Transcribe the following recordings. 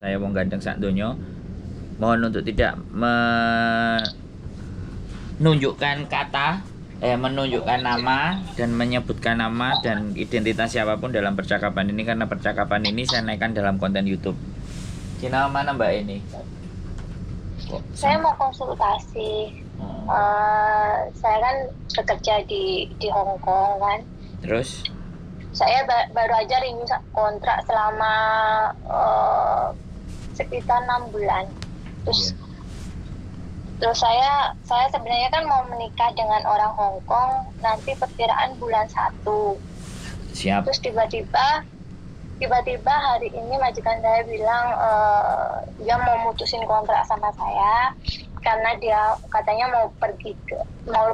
Saya wong gandeng sak donya, mohon untuk tidak menunjukkan nama dan menyebutkan nama dan identitas siapapun dalam percakapan ini, karena percakapan ini saya naikkan dalam konten YouTube. Cina mana Mbak ini? Saya mau konsultasi. Saya kan bekerja di Hong Kong kan. Terus? Saya baru aja renew kontrak selama sekitar 6 bulan. Terus saya sebenarnya kan mau menikah dengan orang Hong Kong nanti perkiraan bulan 1. Siap. Terus tiba-tiba hari ini majikan saya bilang dia mau mutusin kontrak sama saya karena dia katanya mau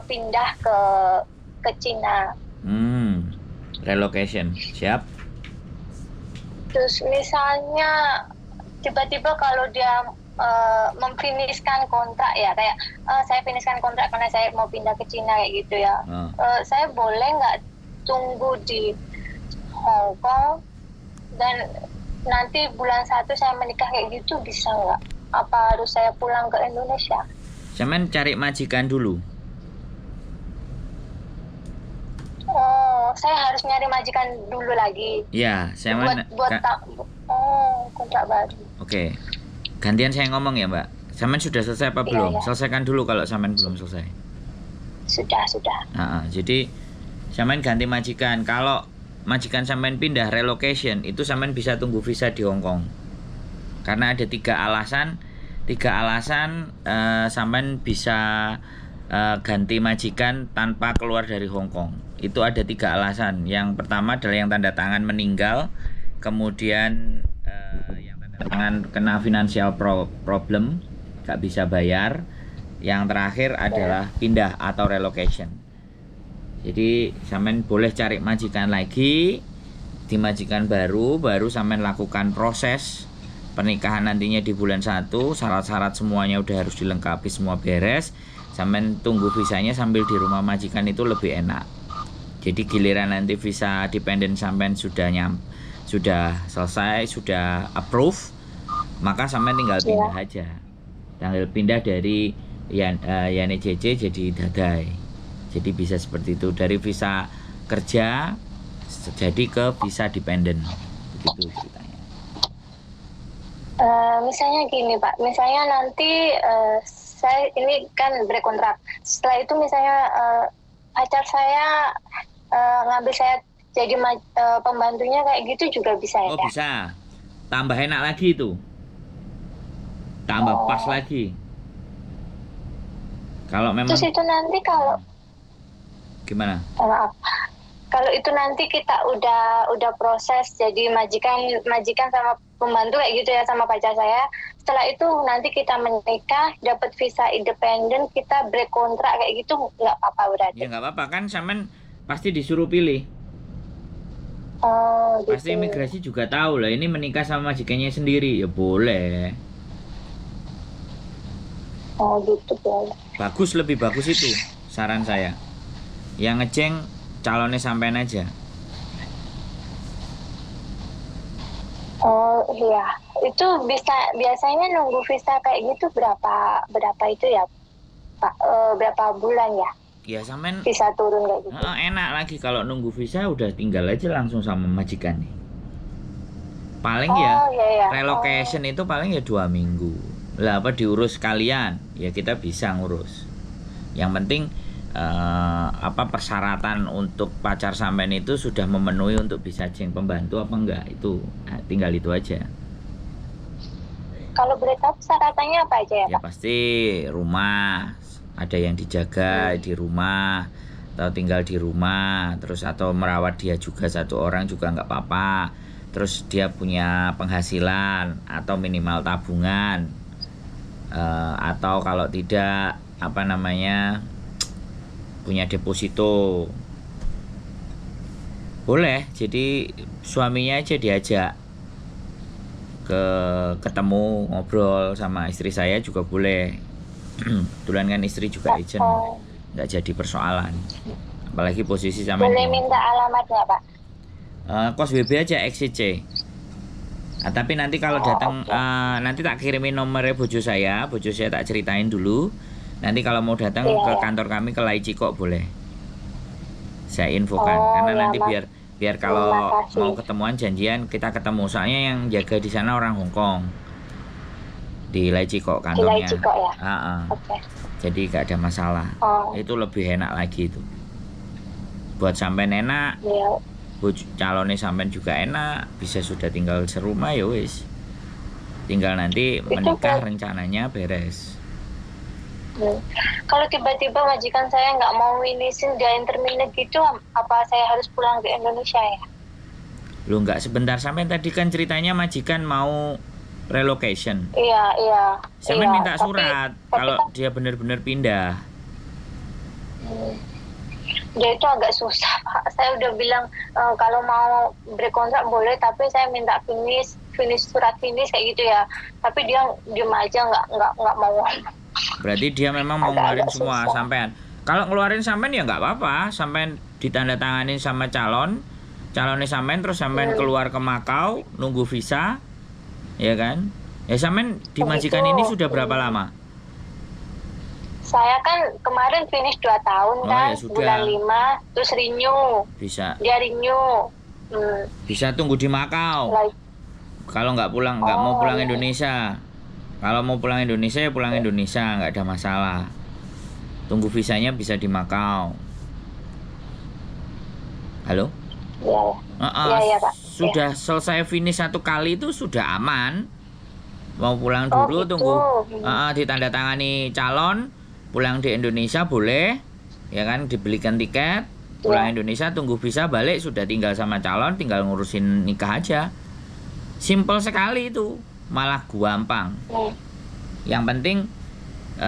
pindah ke Cina. Relocation. Siap. Terus misalnya tiba-tiba kalau dia memfinishkan kontrak ya, kayak saya finishkan kontrak karena saya mau pindah ke Cina kayak gitu ya. Saya boleh nggak tunggu di Hong Kong dan nanti bulan 1 saya menikah kayak gitu, bisa nggak? Apa harus saya pulang ke Indonesia? Cuman cari majikan dulu. Oh, saya harus nyari majikan dulu lagi. Ya, saya kontrak baru. Oke. Gantian saya ngomong ya, Mbak. Saman sudah selesai apa belum? Iya. Selesaikan dulu kalau Saman belum selesai. Sudah. Jadi Saman ganti majikan. Kalau majikan Saman pindah relocation, itu Saman bisa tunggu visa di Hong Kong. Karena ada 3 alasan. Saman bisa ganti majikan tanpa keluar dari Hong Kong. Itu ada 3 alasan. Yang pertama adalah yang tanda tangan meninggal, kemudian yang tanda tangan kena financial problem, gak bisa bayar. Yang terakhir adalah pindah atau relocation. Jadi Samen boleh cari majikan lagi, di majikan baru Samen lakukan proses pernikahan nantinya di bulan 1. Syarat-syarat semuanya udah harus dilengkapi, semua beres. Samen tunggu visanya sambil di rumah majikan, itu lebih enak. Jadi giliran nanti visa dependent Samen sudah selesai, sudah approve, maka Samen tinggal pindah aja. Tinggal pindah dari YANEJJ jadi Dadai. Jadi bisa seperti itu, dari visa kerja jadi ke visa dependent. Begitu ceritanya. Misalnya gini Pak, misalnya nanti saya ini kan berkontrak. Setelah itu misalnya pacar saya ngambil saya jadi pembantunya kayak gitu juga bisa ya? Oh bisa, tambah enak lagi itu, tambah pas lagi. Kalau memang. Terus itu nanti kalau gimana? Maaf. Kalau itu nanti kita udah proses jadi majikan sama pembantu kayak gitu ya sama pacar saya. Setelah itu nanti kita menikah, dapat visa independen, kita break kontrak kayak gitu, nggak apa-apa berarti? Ya nggak apa-apa, kan Samen pasti disuruh pilih. Oh, gitu. Pasti imigrasi juga tahu lah, ini menikah sama majikannya sendiri, ya boleh. Oh gitu boleh. Bagus, lebih bagus itu saran saya. Yang ngeceng calonnya sampean aja. Oh iya, itu biasanya nunggu visa kayak gitu berapa itu ya Pak? Berapa bulan ya? Ya sampean Visa turun kayak gitu. Enak lagi kalau nunggu visa, udah tinggal aja langsung sama majikan nih. Paling iya. Relocation itu paling ya 2 minggu. Lah apa diurus kalian? Ya kita bisa ngurus. Yang penting persyaratan untuk pacar sampean itu sudah memenuhi untuk bisa jeng pembantu apa enggak, itu tinggal itu aja. Kalau boleh tahu persyaratannya apa aja ya Pak? Ya pasti rumah, ada yang dijaga di rumah atau tinggal di rumah, terus atau merawat dia juga 1 orang juga nggak apa-apa. Terus dia punya penghasilan atau minimal tabungan, atau kalau tidak punya deposito, boleh. Jadi suaminya aja diajak ketemu ngobrol sama istri saya juga boleh. Kebetulan kan istri juga agent, nggak jadi persoalan. Apalagi posisi sama. Boleh minta alamatnya Pak? Kos BB aja XCC. Nah, tapi nanti kalau datang nanti tak kirimin nomornya bojo saya tak ceritain dulu. Nanti kalau mau datang ke kantor kami ke Lai Ciko boleh. Saya infokan karena nanti biar kalau mau ketemuan janjian kita ketemu. Soalnya yang jaga di sana orang Hong Kong. Di Lai Ciko kantornya. Di Lai Ciko ya. Okay. Jadi gak ada masalah. Itu lebih enak lagi itu. Buat sampean enak. Iya. Calonnya sampean juga enak, bisa sudah tinggal serumah ya wis. Tinggal nanti menikah rencananya beres. Kalau tiba-tiba majikan saya nggak mau finisin dia interminate gitu, apa saya harus pulang ke Indonesia ya? Lu nggak sebentar, sampean tadi kan ceritanya majikan mau relocation. Iya. Sampean minta surat kalau dia benar-benar pindah. Dia itu agak susah Pak. Saya udah bilang kalau mau berkontrak boleh, tapi saya minta finish surat finish kayak gitu ya. Tapi dia diem aja nggak mau. Berarti dia memang mau ngeluarin semua sampean. Kalau ngeluarin sampean ya nggak apa-apa, sampean ditandatanganin sama calonnya sampean terus sampean keluar ke Makau nunggu visa, ya kan? Ya sampean di majikan ini sudah berapa lama? Saya kan kemarin finish 2 tahun kan, ya bulan 5, terus renew. Bisa. Dia renew. Bisa tunggu di Makau. Kalau nggak mau pulang Indonesia. Kalau mau pulang Indonesia ya pulang Indonesia, nggak ada masalah. Tunggu visanya bisa di Makau. Halo? Iya, Pak. Sudah selesai finish 1 kali itu sudah aman. Mau pulang dulu tunggu ditandatangani calon. Pulang di Indonesia boleh, ya kan, dibelikan tiket, pulang Indonesia tunggu visa balik, sudah tinggal sama calon, tinggal ngurusin nikah aja. Simple sekali itu, malah gampang. Yang penting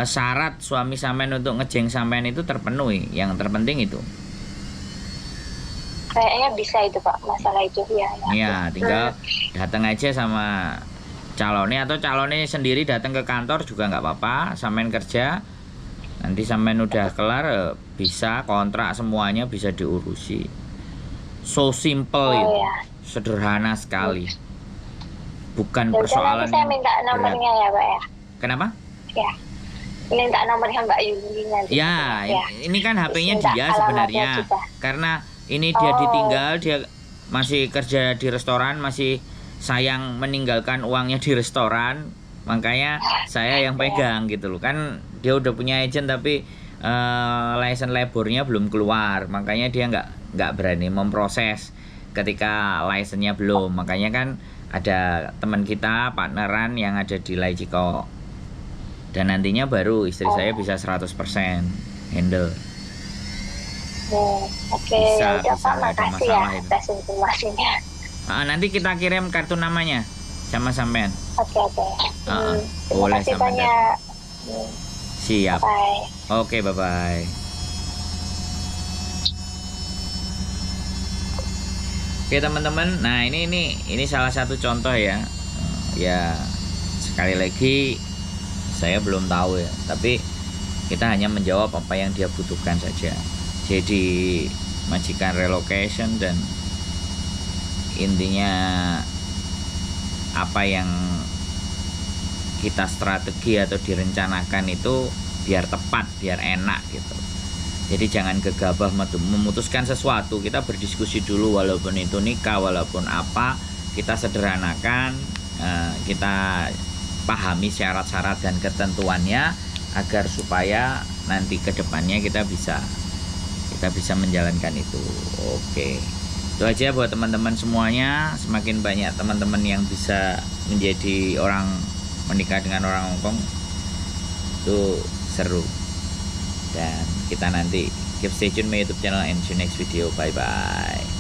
syarat suami sampean untuk ngejeng sampean itu terpenuhi, yang terpenting itu. Kayaknya bisa itu Pak, masalah itu ya. Iya, tinggal datang aja sama calonnya atau calonnya sendiri datang ke kantor juga nggak apa-apa, sampean kerja. Nanti sampean udah kelar bisa kontrak semuanya bisa diurusi. So simple itu. Sederhana sekali. Bukan persoalan. Nanti saya minta nomornya ya, Pak ya. Kenapa? Ya. Minta nomornya Mbak Yuli nanti. Ya, ini kan HP-nya dia sebenarnya. Karena ini dia ditinggal, dia masih kerja di restoran, masih sayang meninggalkan uangnya di restoran. Makanya saya yang pegang gitu loh. Kan dia udah punya agent tapi license labornya belum keluar. Makanya dia nggak berani memproses ketika license-nya belum. Makanya kan ada teman kita partneran yang ada di Lai Ciko. Dan nantinya baru istri saya bisa 100% handle. Oke, ya udah Pak, makasih ya atas informasinya. Nanti kita kirim kartu namanya sama sampean. Oke. Boleh terima kasih banyak. Siap. Bye. Oke, bye-bye. Oke teman-teman, nah ini salah satu contoh ya. Ya sekali lagi saya belum tahu ya, tapi kita hanya menjawab apa yang dia butuhkan saja. Jadi majikan relocation dan intinya apa yang kita strategi atau direncanakan itu biar tepat, biar enak gitu. Jadi jangan gegabah memutuskan sesuatu. Kita berdiskusi dulu, walaupun itu nikah, walaupun apa, kita sederhanakan, kita pahami syarat-syarat dan ketentuannya agar supaya nanti ke depannya kita bisa menjalankan itu. Oke. Itu aja buat teman-teman semuanya. Semakin banyak teman-teman yang bisa menjadi orang menikah dengan orang Hongkong itu seru. Dan kita nanti keep stay tune my YouTube channel and see you next video. Bye bye.